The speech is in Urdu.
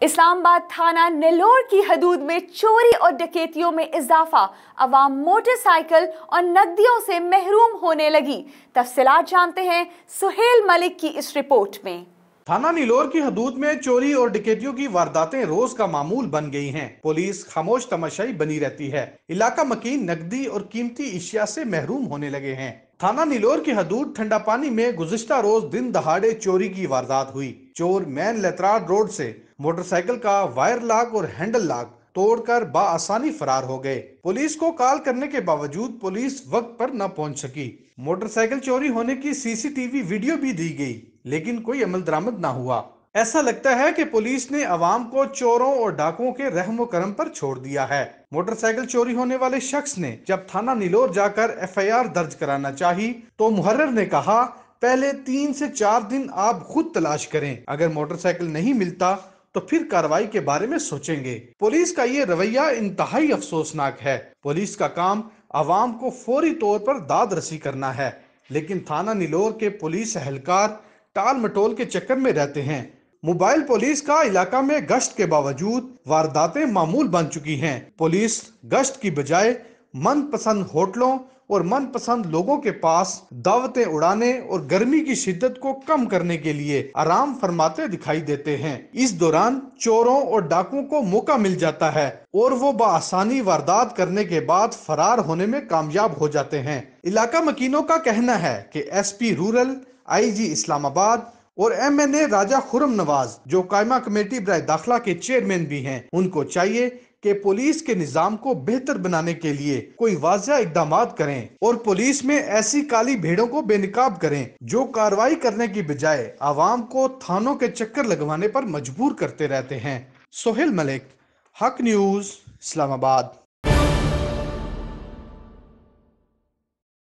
اسلام آباد تھانہ نیلور کی حدود میں چوری اور ڈکیتیوں میں اضافہ، عوام موٹر سائیکل اور نقدیوں سے محروم ہونے لگی۔ تفصیلات جانتے ہیں سہیل ملک کی اس رپورٹ میں۔ تھانہ نیلور کی حدود میں چوری اور ڈکیتیوں کی وارداتیں روز کا معمول بن گئی ہیں۔ پولیس خاموش تماشائی بنی رہتی ہے۔ علاقہ مکین نقدی اور قیمتی اشیاء سے محروم ہونے لگے ہیں۔ تھانہ نیلور کی حدود ٹھنڈا پانی میں گزشتہ روز دن دہاڑے چوری کی واردات ہوئی۔ چور مین لیتراڈ روڈ سے موٹر سائیکل کا وائر لاک اور ہینڈل لاک توڑ کر بآسانی فرار ہو گئے۔ پولیس کو کال کرنے کے باوجود پولیس وقت پر نہ پہنچ سکی۔ موٹر سائیکل چوری ہونے کی سی سی ٹی وی ویڈیو بھی دی گئی، لیکن کوئی عمل درآمد نہ ہوا۔ ایسا لگتا ہے کہ پولیس نے عوام کو چوروں اور ڈاکوؤں کے رحم و کرم پر چھوڑ دیا ہے۔ موٹر سائیکل چوری ہونے والے شخص نے جب تھانہ نیلور جا کر ایف آئی آر درج کرانا چاہی تو محرر نے کہا، پہلے 3 سے 4 دن آپ خود تلاش کریں، اگر موٹر سائیکل نہیں ملتا تو پھر کارروائی کے بارے میں سوچیں گے۔ پولیس کا یہ رویہ انتہائی افسوسناک ہے۔ پولیس کا کام عوام کو فوری طور پر داد رسی کرنا ہے، لیکن تھانہ نیلور کے پولیس اہلکار ٹال مٹول کے چکر میں رہتے ہیں۔ موبائل پولیس کا علاقہ میں گشت کے باوجود وارداتیں معمول بن چکی ہیں۔ پولیس گشت کی بجائے من پسند ہوٹلوں اور من پسند لوگوں کے پاس دعوتیں اڑانے اور گرمی کی شدت کو کم کرنے کے لیے آرام فرماتے دکھائی دیتے ہیں۔ اس دوران چوروں اور ڈاکوؤں کو موقع مل جاتا ہے اور وہ بآسانی واردات کرنے کے بعد فرار ہونے میں کامیاب ہو جاتے ہیں۔ علاقہ مکینوں کا کہنا ہے کہ ایس پی رورل، آئی جی اسلام آباد اور ایم این اے راجہ خرم نواز، جو قائمہ کمیٹی برائے داخلہ کے چیئرمین بھی ہیں، ان کو چاہیے کہ پولیس کے نظام کو بہتر بنانے کے لیے کوئی واضح اقدامات کریں اور پولیس میں ایسی کالی بھیڑوں کو بے نقاب کریں جو کارروائی کرنے کی بجائے عوام کو تھانوں کے چکر لگوانے پر مجبور کرتے رہتے ہیں۔ سہیل ملک، حق نیوز، اسلام آباد۔